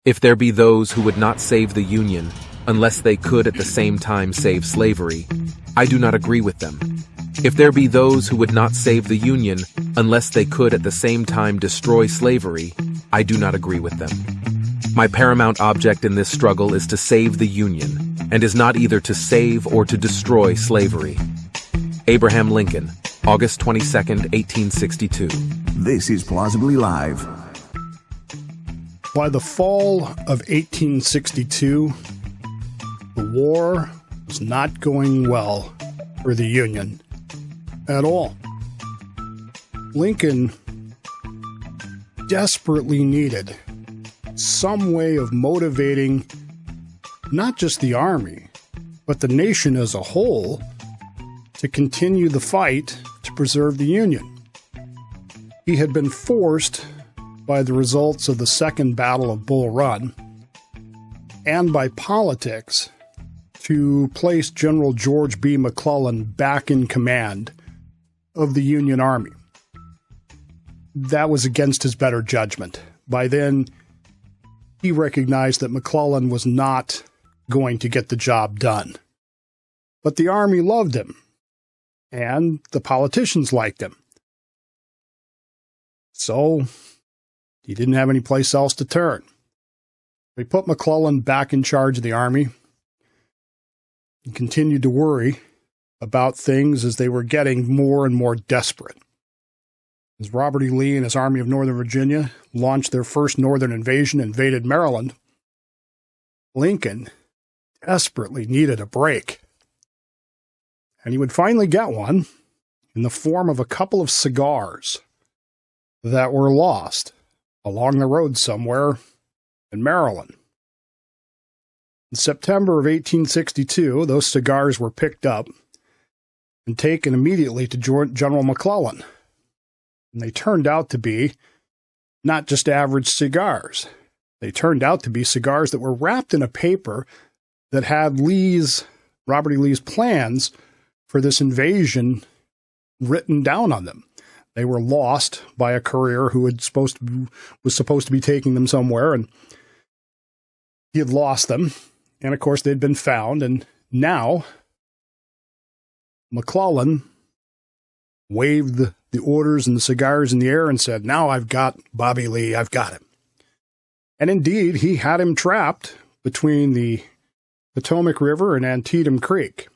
If there be those who would not save the Union unless they could at the same time save slavery, I do not agree with them. If there be those who would not save the Union unless they could at the same time destroy slavery, I do not agree with them. My paramount object in this struggle is to save the Union, and is not either to save or to destroy slavery. Abraham Lincoln, August 22nd, 1862. This is Plausibly Live. By the fall of 1862, the war was not going well for the Union at all. Lincoln desperately needed some way of motivating not just the Army, but the nation as a whole to continue the fight to preserve the Union. He had been forced by the results of the Second Battle of Bull Run and by politics to place General George B. McClellan back in command of the Union Army. That was against his better judgment. By then, he recognized that McClellan was not going to get the job done. But the Army loved him, and the politicians liked him. So he didn't have any place else to turn. They put McClellan back in charge of the Army and continued to worry about things as they were getting more and more desperate. As Robert E. Lee and his Army of Northern Virginia launched their first northern invasion, invaded Maryland, Lincoln desperately needed a break. And he would finally get one in the form of a couple of cigars that were lost along the road somewhere in Maryland. In September of 1862, those cigars were picked up and taken immediately to General McClellan. And they turned out to be not just average cigars. They turned out to be cigars that were wrapped in a paper that had Robert E. Lee's plans for this invasion written down on them. They were lost by a courier who was supposed to be taking them somewhere, and he had lost them. And of course, they'd been found, and now McClellan waved the orders and the cigars in the air and said, "Now I've got Bobby Lee, I've got him." And indeed, he had him trapped between the Potomac River and Antietam Creek.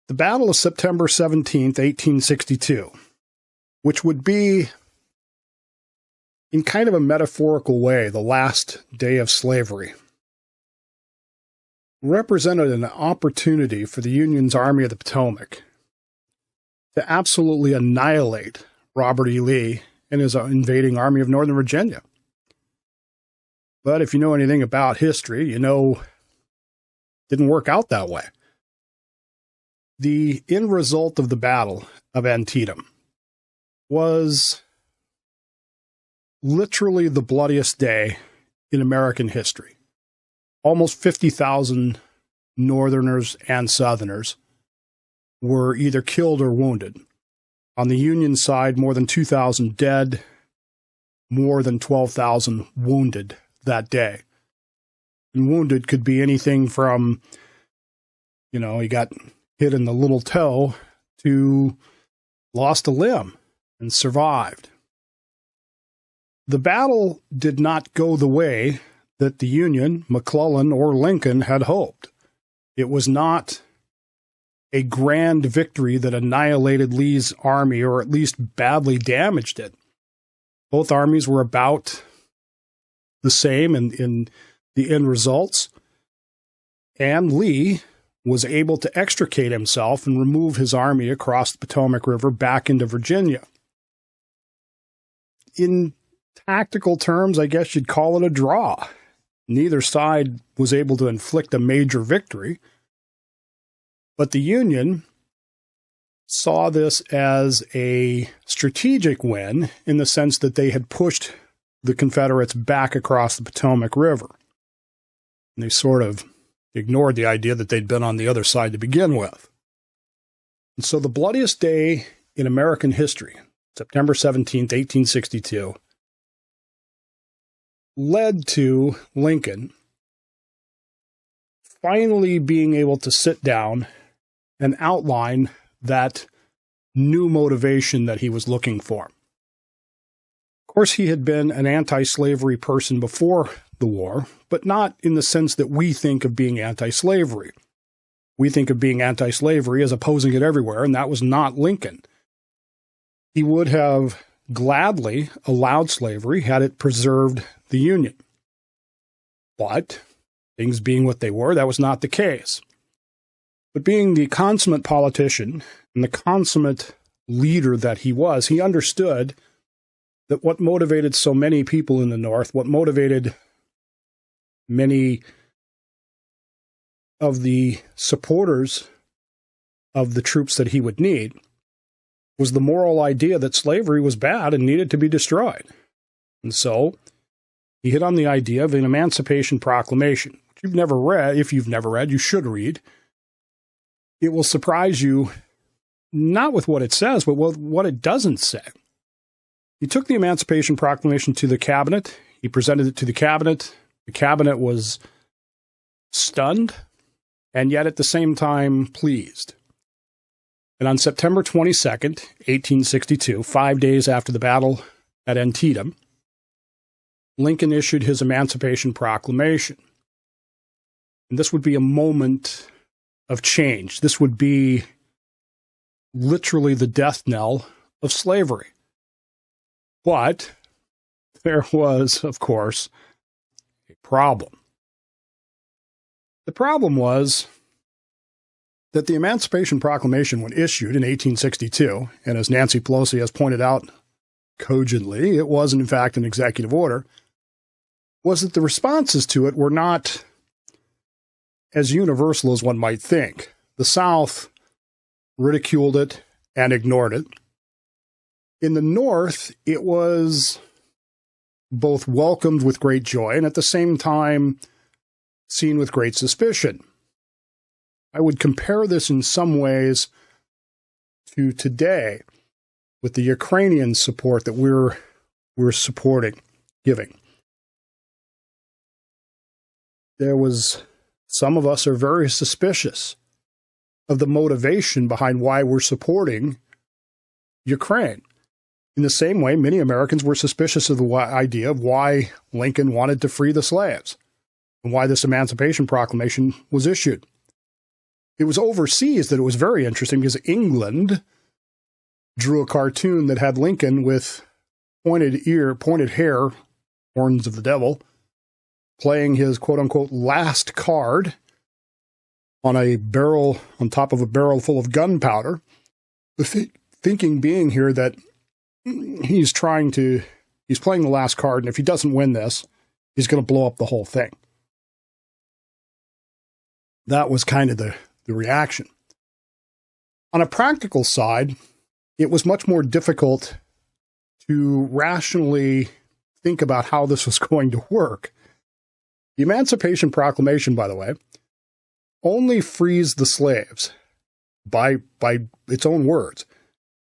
The Battle of September 17th, 1862, which would be, in kind of a metaphorical way, the last day of slavery, represented an opportunity for the Union's Army of the Potomac to absolutely annihilate Robert E. Lee and his invading Army of Northern Virginia. But if you know anything about history, you know it didn't work out that way. The end result of the Battle of Antietam was literally the bloodiest day in American history. Almost 50,000 Northerners and Southerners were either killed or wounded. On the Union side, more than 2,000 dead, more than 12,000 wounded that day. And wounded could be anything from, he got hit in the little toe to lost a limb and survived. The battle did not go the way that the Union, McClellan, or Lincoln had hoped. It was not a grand victory that annihilated Lee's army, or at least badly damaged it. Both armies were about the same in the end results, and Lee was able to extricate himself and remove his army across the Potomac River back into Virginia. In tactical terms, I guess you'd call it a draw. Neither side was able to inflict a major victory, but the Union saw this as a strategic win in the sense that they had pushed the Confederates back across the Potomac River. And they sort of ignored the idea that they'd been on the other side to begin with. And so the bloodiest day in American history, September 17th, 1862, led to Lincoln finally being able to sit down and outline that new motivation that he was looking for. Of course, he had been an anti-slavery person before the war, but not in the sense that we think of being anti-slavery. We think of being anti-slavery as opposing it everywhere, and that was not Lincoln. He would have gladly allowed slavery had it preserved the Union. But, things being what they were, that was not the case. But being the consummate politician and the consummate leader that he was, he understood that what motivated so many people in the North, what motivated many of the supporters of the troops that he would need, was the moral idea that slavery was bad and needed to be destroyed. And so he hit on the idea of an Emancipation Proclamation, which you've never read. If you've never read, you should read. It will surprise you, not with what it says, but with what it doesn't say. He took the Emancipation Proclamation to the cabinet. He presented it to the cabinet. The cabinet was stunned, and yet at the same time pleased. And on September 22nd, 1862, 5 days after the battle at Antietam, Lincoln issued his Emancipation Proclamation. And this would be a moment of change. This would be literally the death knell of slavery. But there was, of course, a problem. The problem was that the Emancipation Proclamation, when issued in 1862, and as Nancy Pelosi has pointed out cogently, it was in fact an executive order, was that the responses to it were not as universal as one might think. The South ridiculed it and ignored it. In the North, it was both welcomed with great joy and at the same time seen with great suspicion. I would compare this in some ways to today with the Ukrainian support that we're supporting, giving. Some of us are very suspicious of the motivation behind why we're supporting Ukraine. In the same way, many Americans were suspicious of the idea of why Lincoln wanted to free the slaves and why this Emancipation Proclamation was issued. It was overseas that it was very interesting because England drew a cartoon that had Lincoln with pointed hair, horns of the devil, playing his quote-unquote last card on top of a barrel full of gunpowder. The thinking being here that he's playing the last card, and if he doesn't win this, he's going to blow up the whole thing. That was kind of the reaction. On a practical side, it was much more difficult to rationally think about how this was going to work. The Emancipation Proclamation, by the way, only frees the slaves by its own words.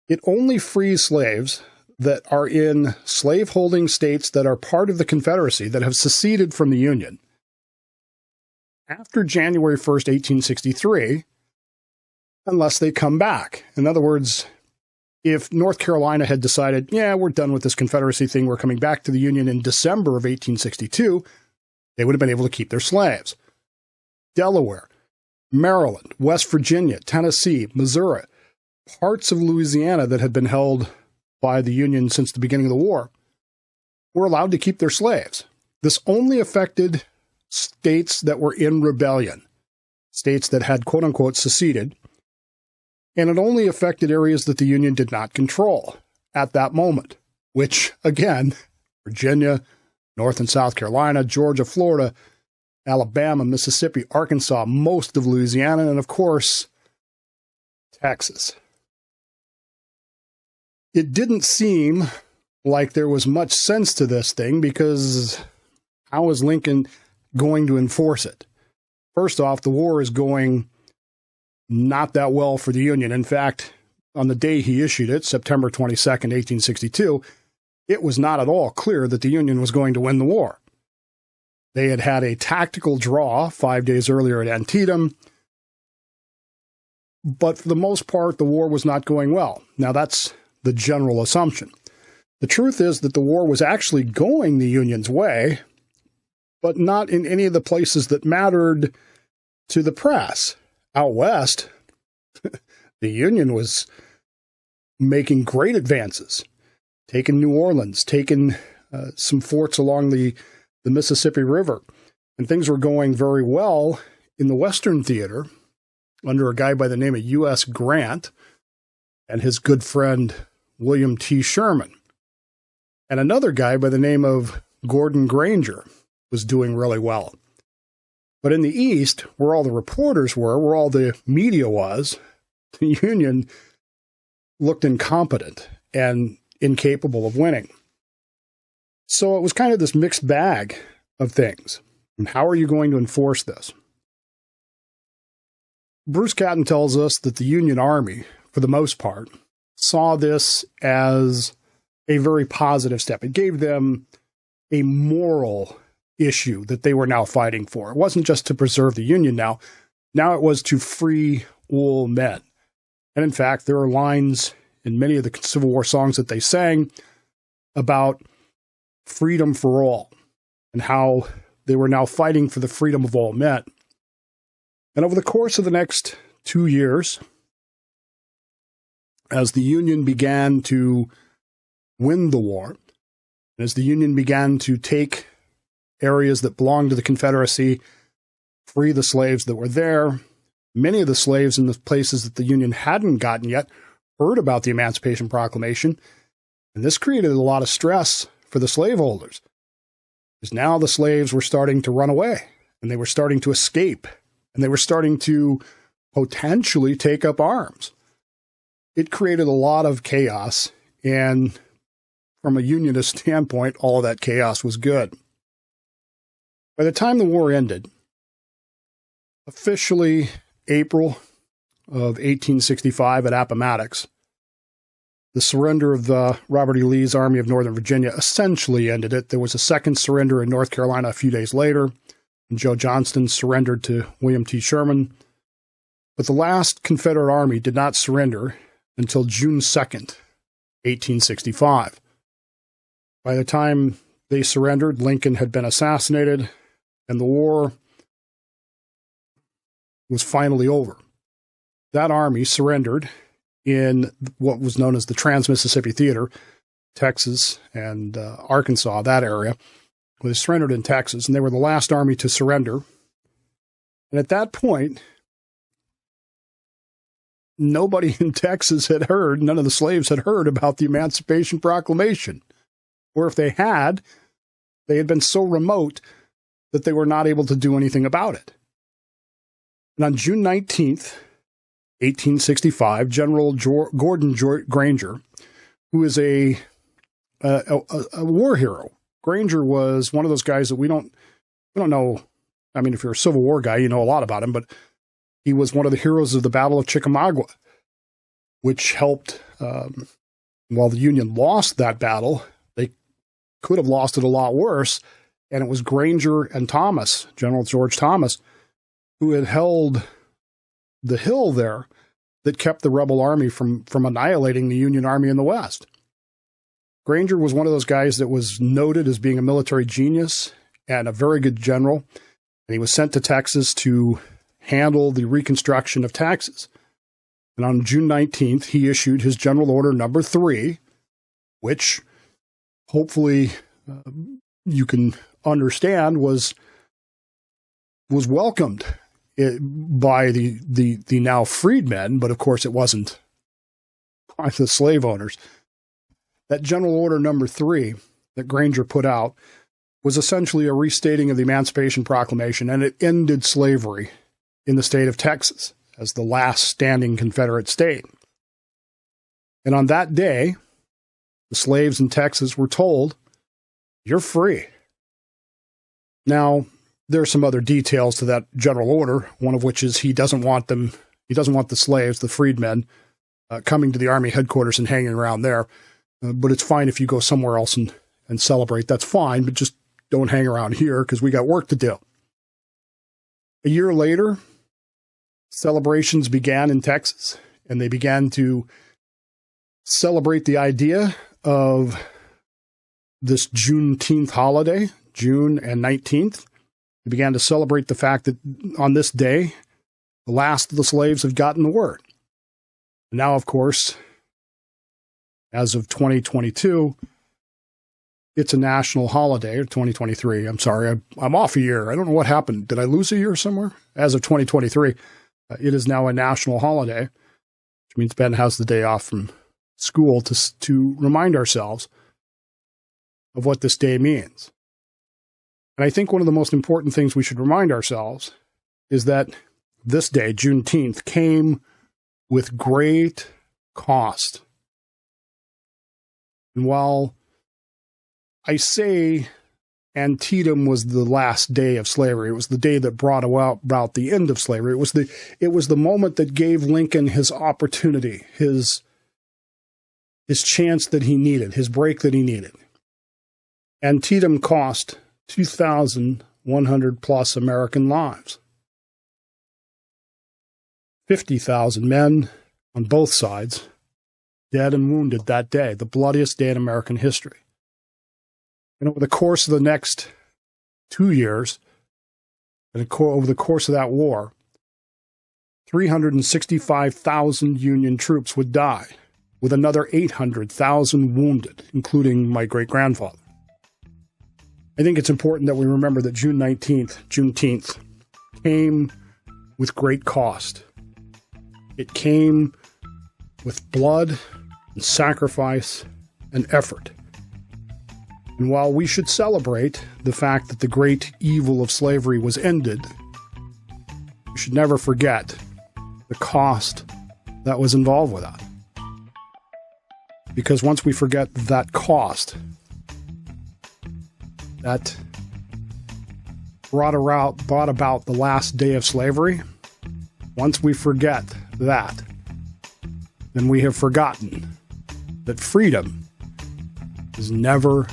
It only frees slaves that are in slaveholding states that are part of the Confederacy, that have seceded from the Union, after January 1st, 1863, unless they come back. In other words, if North Carolina had decided, yeah, we're done with this Confederacy thing, we're coming back to the Union in December of 1862, they would have been able to keep their slaves. Delaware, Maryland, West Virginia, Tennessee, Missouri, parts of Louisiana that had been held by the Union since the beginning of the war, were allowed to keep their slaves. This only affected states that were in rebellion, states that had quote-unquote seceded, and it only affected areas that the Union did not control at that moment, which, again, Virginia, North and South Carolina, Georgia, Florida, Alabama, Mississippi, Arkansas, most of Louisiana, and of course, Texas. It didn't seem like there was much sense to this thing because how was Lincoln going to enforce it? First off, the war is going not that well for the Union. In fact, on the day he issued it, September 22nd, 1862, it was not at all clear that the Union was going to win the war. They had had a tactical draw 5 days earlier at Antietam, but for the most part, the war was not going well. Now, that's the general assumption. The truth is that the war was actually going the Union's way, but not in any of the places that mattered to the press. Out west, the Union was making great advances, taking New Orleans, taking some forts along the Mississippi River, and things were going very well in the Western Theater under a guy by the name of U.S. Grant and his good friend William T. Sherman. And another guy by the name of Gordon Granger was doing really well. But in the East, where all the reporters were, where all the media was, the Union looked incompetent and incapable of winning. So it was kind of this mixed bag of things. And how are you going to enforce this? Bruce Catton tells us that the Union Army, for the most part, saw this as a very positive step. It gave them a moral issue that they were now fighting for. It wasn't just to preserve the Union now. Now it was to free all men. And in fact, there are lines in many of the Civil War songs that they sang about freedom for all and how they were now fighting for the freedom of all men. And over the course of the next 2 years, as the Union began to win the war, and as the Union began to take areas that belonged to the Confederacy, free the slaves that were there, many of the slaves in the places that the Union hadn't gotten yet heard about the Emancipation Proclamation, and this created a lot of stress for the slaveholders, because now the slaves were starting to run away, and they were starting to escape, and they were starting to potentially take up arms. It created a lot of chaos, and from a Unionist standpoint, all of that chaos was good. By the time the war ended, officially April of 1865 at Appomattox, the surrender of the Robert E. Lee's Army of Northern Virginia essentially ended it. There was a second surrender in North Carolina a few days later, and Joe Johnston surrendered to William T. Sherman. But the last Confederate Army did not surrender until June 2nd, 1865. By the time they surrendered, Lincoln had been assassinated, and the war was finally over. That army surrendered in what was known as the Trans-Mississippi Theater, Texas and Arkansas, that area. They surrendered in Texas, and they were the last army to surrender. And at that point, nobody in Texas had heard, none of the slaves had heard about the Emancipation Proclamation. Or if they had been so remote that they were not able to do anything about it. And on June 19th, 1865, General Gordon Granger, who is a war hero. Granger was one of those guys that we don't know. I mean, if you're a Civil War guy, you know a lot about him, but he was one of the heroes of the Battle of Chickamauga, which helped, while the Union lost that battle, they could have lost it a lot worse. And it was Granger and Thomas, General George Thomas, who had held the hill there that kept the rebel army from annihilating the Union Army in the West. Granger was one of those guys that was noted as being a military genius and a very good general, and he was sent to Texas to handle the reconstruction of Texas. And on June 19th, he issued his General Order Number 3, which hopefully you can understand was welcomed by the now freedmen, but of course it wasn't by the slave owners. That General Order Number 3 that Granger put out was essentially a restating of the Emancipation Proclamation, and it ended slavery in the state of Texas as the last standing Confederate state. And on that day, the slaves in Texas were told, "You're free." Now, there are some other details to that general order, one of which is he doesn't want the slaves, the freedmen, coming to the Army headquarters and hanging around there. But it's fine if you go somewhere else and celebrate. That's fine, but just don't hang around here because we got work to do. A year later, celebrations began in Texas, and they began to celebrate the idea of this Juneteenth holiday, June and 19th. They began to celebrate the fact that on this day, the last of the slaves had gotten the word. And now, of course, as of 2022, it's a national holiday, or 2023. I'm sorry, I'm off a year. I don't know what happened. Did I lose a year somewhere? As of 2023, it is now a national holiday, which means Ben has the day off from school to remind ourselves of what this day means. And I think one of the most important things we should remind ourselves is that this day, Juneteenth, came with great cost. And while I say Antietam was the last day of slavery, it was the day that brought about the end of slavery. It was the moment that gave Lincoln his opportunity, his chance that he needed, his break that he needed. Antietam cost 2,100 plus American lives. 50,000 men on both sides dead and wounded that day, the bloodiest day in American history. And over the course of the next 2 years, and over the course of that war, 365,000 Union troops would die, with another 800,000 wounded, including my great-grandfather. I think it's important that we remember that Juneteenth, came with great cost. It came with blood and sacrifice and effort. And while we should celebrate the fact that the great evil of slavery was ended, we should never forget the cost that was involved with that. Because once we forget that cost, that brought about the last day of slavery, once we forget that, then we have forgotten that freedom is never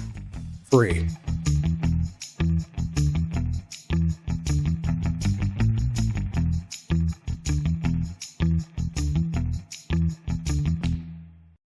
free.